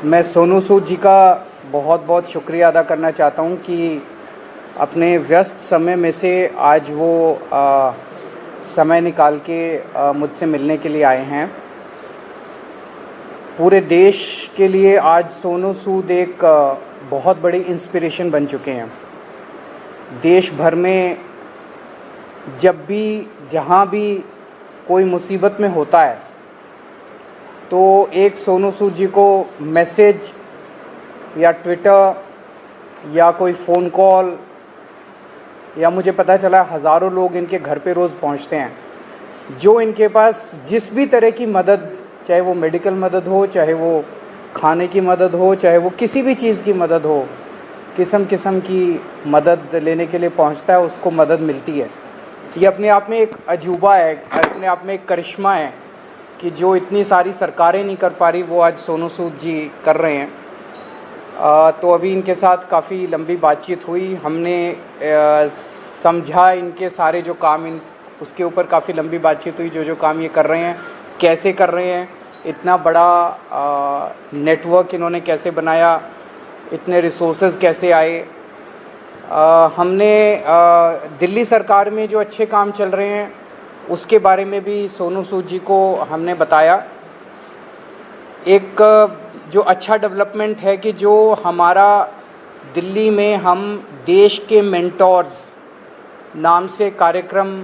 मैं सोनू सूद जी का बहुत बहुत शुक्रिया अदा करना चाहता हूँ कि अपने व्यस्त समय में से आज वो समय निकाल के मुझसे मिलने के लिए आए हैं। पूरे देश के लिए आज सोनू सूद एक बहुत बड़ी इंस्पिरेशन बन चुके हैं। देश भर में जब भी जहाँ भी कोई मुसीबत में होता है तो एक सोनू सूद जी को मैसेज या ट्विटर या कोई फ़ोन कॉल या मुझे पता चला हज़ारों लोग इनके घर पे रोज़ पहुंचते हैं जो इनके पास जिस भी तरह की मदद, चाहे वो मेडिकल मदद हो, चाहे वो खाने की मदद हो, चाहे वो किसी भी चीज़ की मदद हो, किस्म किस्म की मदद लेने के लिए पहुंचता है, उसको मदद मिलती है। ये अपने आप में एक अजूबा है, अपने आप में एक करिश्मा है कि जो इतनी सारी सरकारें नहीं कर पा रही वो आज सोनू सूद जी कर रहे हैं। तो अभी इनके साथ काफ़ी लंबी बातचीत हुई, हमने समझा इनके सारे जो काम उसके ऊपर काफ़ी लंबी बातचीत हुई। जो काम ये कर रहे हैं, कैसे कर रहे हैं, इतना बड़ा नेटवर्क इन्होंने कैसे बनाया, इतने रिसोर्सेज कैसे आए। हमने दिल्ली सरकार में जो अच्छे काम चल रहे हैं उसके बारे में भी सोनू सूद जी को हमने बताया। एक जो अच्छा डेवलपमेंट है कि जो हमारा दिल्ली में हम देश के मेंटोर्स नाम से कार्यक्रम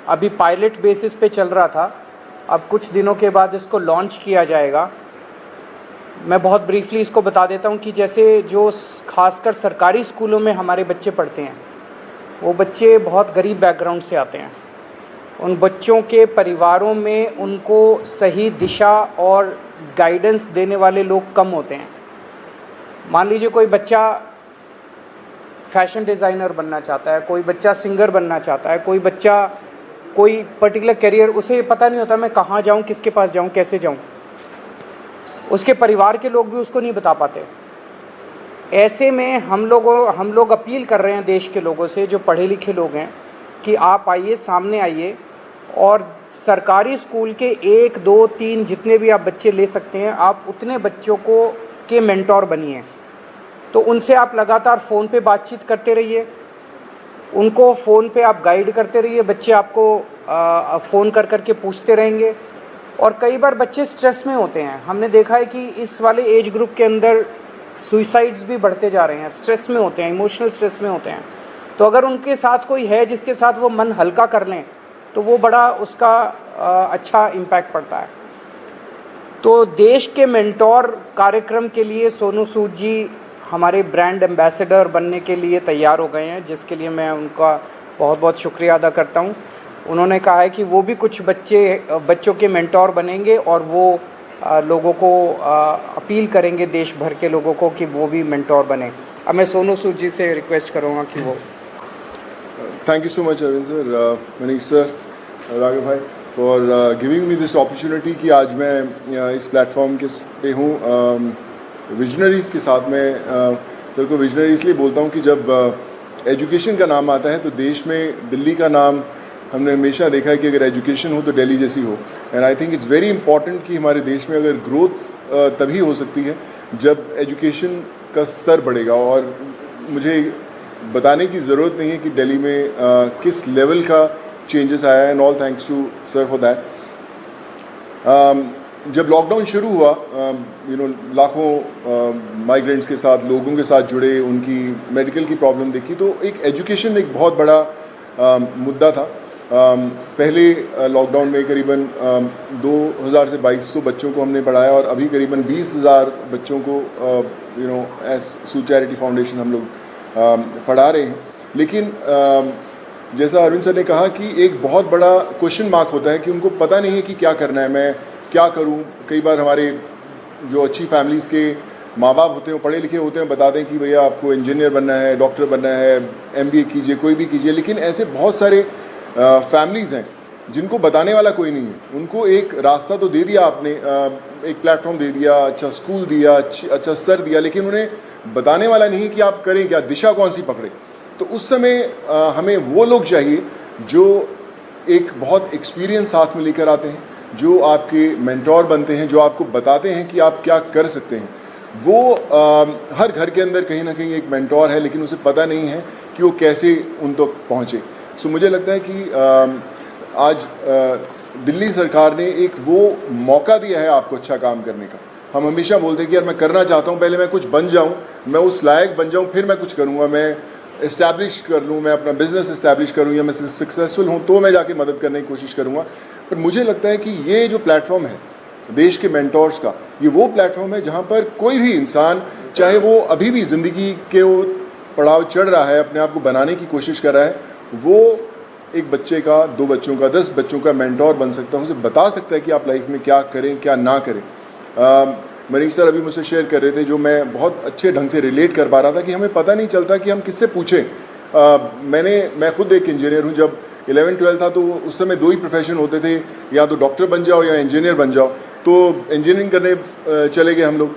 अभी पायलट बेसिस पे चल रहा था, अब कुछ दिनों के बाद इसको लॉन्च किया जाएगा। मैं बहुत ब्रीफली इसको बता देता हूँ कि जैसे जो खासकर सरकारी स्कूलों में हमारे बच्चे पढ़ते हैं, वो बच्चे बहुत गरीब बैकग्राउंड से आते हैं। उन बच्चों के परिवारों में उनको सही दिशा और गाइडेंस देने वाले लोग कम होते हैं। मान लीजिए कोई बच्चा फैशन डिज़ाइनर बनना चाहता है, कोई बच्चा सिंगर बनना चाहता है, कोई बच्चा कोई पर्टिकुलर करियर, उसे पता नहीं होता मैं कहाँ जाऊँ, किसके पास जाऊँ, कैसे जाऊँ। उसके परिवार के लोग भी उसको नहीं बता पाते। ऐसे में हम लोग अपील कर रहे हैं देश के लोगों से, जो पढ़े लिखे लोग हैं, कि आप आइए, सामने आइए और सरकारी स्कूल के 1, 2, 3 जितने भी आप बच्चे ले सकते हैं, आप उतने बच्चों को के मेंटोर बनिए। तो उनसे आप लगातार फ़ोन पे बातचीत करते रहिए, उनको फ़ोन पे आप गाइड करते रहिए। बच्चे आपको फ़ोन कर के पूछते रहेंगे। और कई बार बच्चे स्ट्रेस में होते हैं, हमने देखा है कि इस वाले एज ग्रुप के अंदर सुइसाइड्स भी बढ़ते जा रहे हैं, स्ट्रेस में होते हैं, इमोशनल स्ट्रेस में होते हैं। तो अगर उनके साथ कोई है जिसके साथ वो मन हल्का कर लें तो वो बड़ा उसका अच्छा इम्पैक्ट पड़ता है। तो देश के मेंटोर कार्यक्रम के लिए सोनू सूद जी हमारे ब्रांड एम्बेसडर बनने के लिए तैयार हो गए हैं, जिसके लिए मैं उनका बहुत बहुत शुक्रिया अदा करता हूं। उन्होंने कहा है कि वो भी कुछ बच्चों के मेंटोर बनेंगे और वो लोगों को अपील करेंगे, देश भर के लोगों को, कि वो भी मेंटोर बने। अब मैं सोनू सूद जी से रिक्वेस्ट करूँगा कि वो। Thank you so much, Arvind sir, Manish sir, Raghav bhai, for giving me this opportunity कि आज मैं इस प्लेटफॉर्म के पे हूँ विजनरीज़ के साथ। मैं सर को विजनरी इसलिए बोलता हूँ कि जब एजुकेशन का नाम आता है तो देश में दिल्ली का नाम हमने हमेशा देखा है कि अगर एजुकेशन हो तो दिल्ली जैसी हो। And I think it's very important कि हमारे देश में अगर ग्रोथ तभी हो सकती है जब एजुकेशन का स्तर बढ़ेगा। और मुझे बताने की ज़रूरत नहीं है कि दिल्ली में किस लेवल का चेंजेस आया है, and all thanks to sir for that. जब लॉकडाउन शुरू हुआ, लाखों माइग्रेंट्स के साथ, लोगों के साथ जुड़े, उनकी मेडिकल की प्रॉब्लम देखी, तो एक एजुकेशन एक बहुत बड़ा मुद्दा था। पहले लॉकडाउन में करीबन 2000 से 2200 बच्चों को हमने पढ़ाया और अभी करीबन 20,000 बच्चों को एज सूद चैरिटी फाउंडेशन हम लोग पढ़ा रहे हैं। लेकिन जैसा अरविंद सर ने कहा कि एक बहुत बड़ा क्वेश्चन मार्क होता है कि उनको पता नहीं है कि क्या करना है, मैं क्या करूं। कई बार हमारे जो अच्छी फैमिलीज़ के माँ बाप होते हैं, पढ़े लिखे होते हैं, बताते हैं कि भैया आपको इंजीनियर बनना है, डॉक्टर बनना है, MBA कीजिए, कोई भी कीजिए। लेकिन ऐसे बहुत सारे फैमिलीज़ हैं जिनको बताने वाला कोई नहीं है। उनको एक रास्ता तो दे दिया आपने, एक प्लेटफॉर्म दे दिया, अच्छा स्कूल दिया, अच्छा सर दिया, लेकिन उन्हें बताने वाला नहीं कि आप करें क्या, दिशा कौन सी पकड़े। तो उस समय हमें वो लोग चाहिए जो एक बहुत एक्सपीरियंस साथ में लेकर आते हैं, जो आपके मेंटोर बनते हैं, जो आपको बताते हैं कि आप क्या कर सकते हैं। वो हर घर के अंदर कहीं ना कहीं एक मेंटोर है, लेकिन उसे पता नहीं है कि वो कैसे उन तक पहुँचे। सो मुझे लगता है कि आज दिल्ली सरकार ने एक वो मौका दिया है आपको अच्छा काम करने का। हम हमेशा बोलते हैं कि यार मैं करना चाहता हूँ, पहले मैं कुछ बन जाऊँ, मैं उस लायक बन जाऊँ, फिर मैं कुछ करूँगा, मैं इस्टेब्लिश कर लूँ, मैं अपना बिजनेस इस्टेब्लिश करूँ, या मैं सक्सेसफुल हूँ तो मैं जाके मदद करने की कोशिश करूँगा। पर मुझे लगता है कि ये जो प्लेटफॉर्म है देश के मेंटोर्स का, ये वो प्लेटफॉर्म है जहाँ पर कोई भी इंसान, चाहे वो अभी भी ज़िंदगी के वो पड़ाव चढ़ रहा है, अपने आप को बनाने की कोशिश कर रहा है, वो एक बच्चे का, 2 बच्चों का, 10 बच्चों का मेंटोर बन सकता है, उसे बता सकता है कि आप लाइफ में क्या करें क्या ना करें। मनीष सर अभी मुझसे शेयर कर रहे थे, जो मैं बहुत अच्छे ढंग से रिलेट कर पा रहा था, कि हमें पता नहीं चलता कि हम किससे पूछें। मैं खुद एक इंजीनियर हूँ। जब 11-12 था तो उस समय 2 ही प्रोफेशन होते थे, या तो डॉक्टर बन जाओ या इंजीनियर बन जाओ, तो इंजीनियरिंग करने चले गए हम लोग।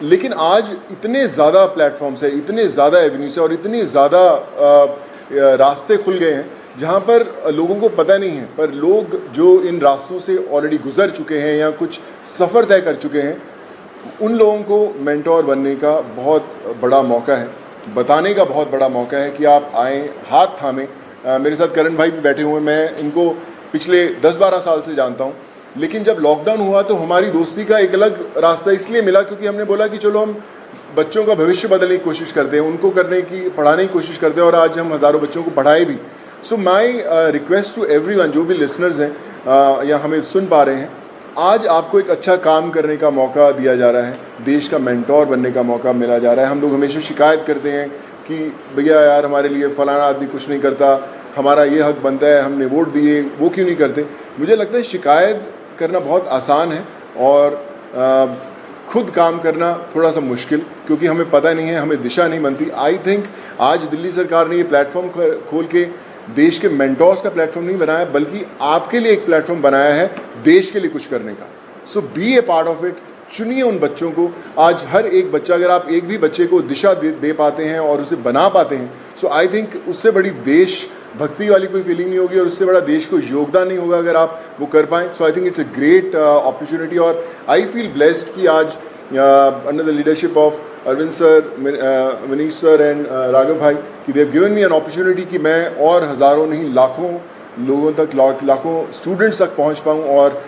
लेकिन आज इतने ज़्यादा प्लेटफॉर्म्स है, इतने ज़्यादा एवेन्यूज है और इतने ज़्यादा रास्ते खुल गए हैं जहाँ पर लोगों को पता नहीं है, पर लोग जो इन रास्तों से ऑलरेडी गुजर चुके हैं या कुछ सफ़र तय कर चुके हैं, उन लोगों को मेंटोर बनने का बहुत बड़ा मौका है, बताने का बहुत बड़ा मौका है कि आप आएँ, हाथ थामें। मेरे साथ करण भाई भी बैठे हुए हैं, मैं इनको पिछले 10-12 साल से जानता हूँ, लेकिन जब लॉकडाउन हुआ तो हमारी दोस्ती का एक अलग रास्ता इसलिए मिला क्योंकि हमने बोला कि चलो हम बच्चों का भविष्य बदलने की कोशिश करते हैं, उनको पढ़ाने की कोशिश करते हैं, और आज हम हज़ारों बच्चों को पढ़ाए भी। सो माई रिक्वेस्ट टू एवरीवन, जो भी लिसनर्स हैं या हमें सुन पा रहे हैं, आज आपको एक अच्छा काम करने का मौका दिया जा रहा है, देश का मेंटोर बनने का मौका मिला जा रहा है। हम लोग हमेशा शिकायत करते हैं कि भैया यार हमारे लिए फ़लाना आदमी कुछ नहीं करता, हमारा ये हक बनता है, हमने वोट दिए, वो क्यों नहीं करते। मुझे लगता है शिकायत करना बहुत आसान है और खुद काम करना थोड़ा सा मुश्किल, क्योंकि हमें पता नहीं है, हमें दिशा नहीं बनती। आई थिंक आज दिल्ली सरकार ने ये प्लेटफॉर्म खोल के देश के मेंटोर्स का प्लेटफॉर्म नहीं बनाया, बल्कि आपके लिए एक प्लेटफॉर्म बनाया है देश के लिए कुछ करने का। So be a part of it. चुनिए उन बच्चों को। आज हर एक बच्चा, अगर आप एक भी बच्चे को दिशा दे पाते हैं और उसे बना पाते हैं, सो आई थिंक उससे बड़ी देश भक्ति वाली कोई फीलिंग नहीं होगी और उससे बड़ा देश को योगदान नहीं होगा अगर आप वो कर पाएँ। So I think it's a great opportunity, और आई फील ब्लेस्ड कि आज under the leadership of Arvind sir, Manish sir and Raghav भाई, कि they have given me an opportunity कि मैं और हज़ारों नहीं लाखों लोगों तक, लाखों स्टूडेंट्स तक पहुंच पाऊं और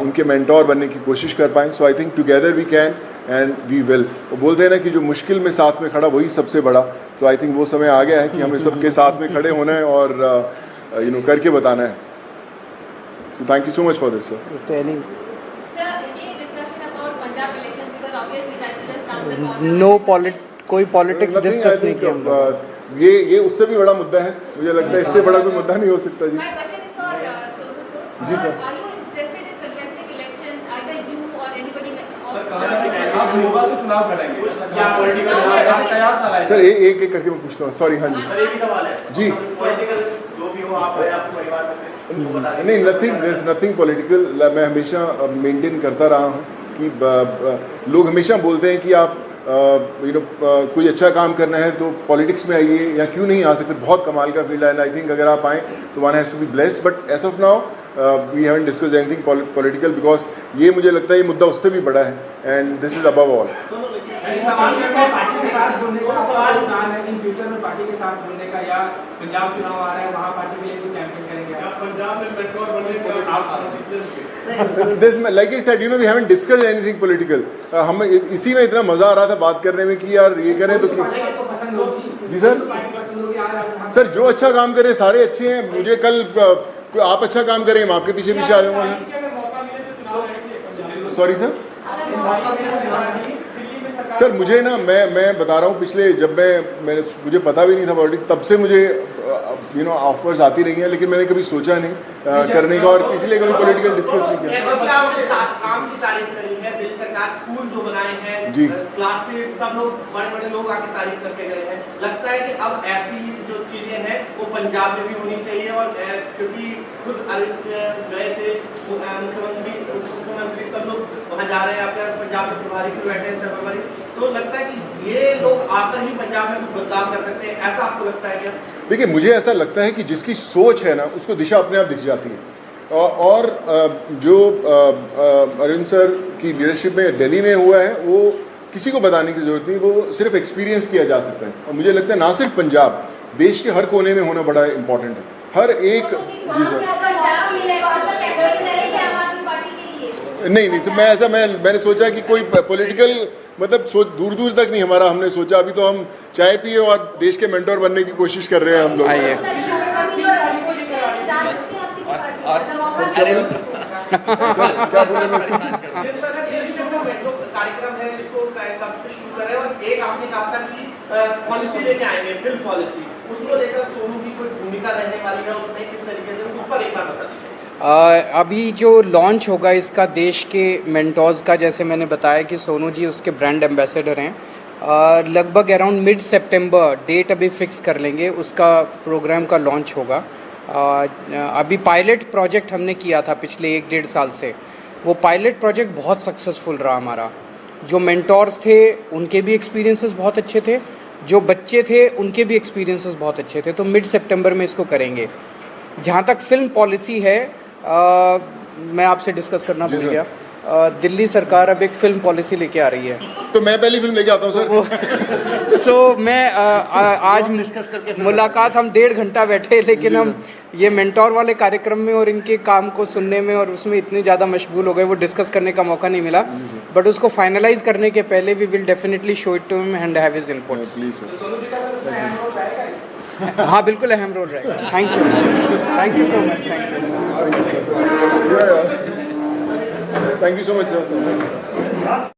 उनके मेंटोर बनने की कोशिश कर पाएँ। So I think together we can and we will. वो बोलते हैं ना कि जो मुश्किल में साथ में खड़ा वही सबसे बड़ा। सो आई थिंक वो समय आ गया है कि हमें सबके साथ में खड़े होना है और करके बताना है। So thank you so much for this sir. कोई पॉलिटिक्स डिस्कस नहीं किया। ये उससे भी बड़ा मुद्दा है, मुझे लगता है इससे बड़ा कोई मुद्दा नहीं हो सकता। जी जी सर। सर एक एक करके मैं पूछता हूँ, सॉरी। हाँ जी जी। नहीं, नथिंग पॉलिटिकल। मैं हमेशा मेंटेन करता रहा हूँ कि लोग हमेशा बोलते हैं कि आप कोई अच्छा काम करना है तो पॉलिटिक्स में आइए, या क्यों नहीं आ सकते, बहुत कमाल का फील्ड है। एंड आई थिंक अगर आप आएँ तो one has to be blessed. But as of now we haven't discussed anything political, because ये मुझे लगता है ये मुद्दा उससे भी बड़ा है, and this is above all. Like I said, we haven't discussed anything political. हमें इसी में इतना मजा आ रहा था बात करने में कि यार ये करें तो जी सर जो अच्छा काम करे सारे अच्छे हैं। मुझे कल आप अच्छा काम करें, मैं आपके पीछे पीछे आ जाऊंगा। सॉरी सर मुझे ना, मैं बता रहा हूँ, पिछले जब मुझे पता भी नहीं था पॉलिटिक्स, तब से मुझे ऑफर्स आती रही हैं, लेकिन मैंने कभी सोचा नहीं करने का, और इसलिए कभी पॉलिटिकल डिस्कस नहीं किया। काम की तारीफ करी है दिल्ली सरकार, स्कूल जो बनाए हैं जी, क्लासेस, सब लोग बड़े लोग आके तारीफ करके गए हैं। लगता है कि अब ऐसी जो चीजें हैं वो पंजाब में भी होनी चाहिए, और क्योंकि खुद गए थे मुख्यमंत्री सब लोग वहाँ जा रहे हैं, आपके पंजाब में प्रभारी भी बैठे हैं सर्वपरि, तो लगता है कि ये लोग आकर ही पंजाब में कुछ बदलाव कर सकते हैं, ऐसा आपको लगता है क्या? देखिए मुझे ऐसा लगता है कि जिसकी सोच है ना उसको दिशा अपने आप दिख जाती है, और जो अरविंद सर की लीडरशिप में दिल्ली में हुआ है वो किसी को बताने की ज़रूरत नहीं, वो सिर्फ एक्सपीरियंस किया जा सकता है। और मुझे लगता है ना सिर्फ पंजाब, देश के हर कोने में होना बड़ा इंपॉर्टेंट है। हर एक जी सर नहीं सर, मैंने सोचा कि कोई पॉलिटिकल मतलब सोच दूर दूर तक नहीं हमारा हमने सोचा। अभी तो हम चाय पिए और देश के मेंटोर बनने की कोशिश कर रहे हैं हम लोग। आइए क्या बोले मैं? जो कार्यक्रम है इसको कब से शुरू कर रहे हैं, और एक आपने कहा था कि पॉलिसी लेके आएंगे, फिल्म पॉलिसी, उसको लेकर सोनू की कोई भूमिका रहने वाली है उसमें, किस तरीके से, उस पर एक बार बता दीजिए। अभी जो लॉन्च होगा इसका देश के मेंटोर्स का, जैसे मैंने बताया कि सोनू जी उसके ब्रांड एम्बेसडर हैं। लगभग अराउंड मिड सितंबर डेट अभी फिक्स कर लेंगे, उसका प्रोग्राम का लॉन्च होगा। अभी पायलट प्रोजेक्ट हमने किया था पिछले 1-1.5 साल से, वो पायलट प्रोजेक्ट बहुत सक्सेसफुल रहा हमारा। जो मेंटोर्स थे उनके भी एक्सपीरियंसेस बहुत अच्छे थे, जो बच्चे थे उनके भी एक्सपीरियंसेस बहुत अच्छे थे। तो मिड सितंबर में इसको करेंगे। जहाँ तक फिल्म पॉलिसी है, मैं आपसे डिस्कस करना भूल गया, दिल्ली सरकार अब एक फिल्म पॉलिसी लेके आ रही है। तो मैं पहली फिल्म लेके आता हूँ सर। सो मैं आज डिस्कस करके मुलाकात हम 1.5 घंटा बैठे, लेकिन हम ये मेंटोर वाले कार्यक्रम में और इनके काम को सुनने में और उसमें इतने ज़्यादा मशगूल हो गए, वो डिस्कस करने का मौका नहीं मिला। बट उसको फाइनलाइज करने के पहले we will definitely show it to him and have his inputs. Please sir. हाँ बिल्कुल अहम रोल रहेगा। Thank you so much. Thank you so much sir.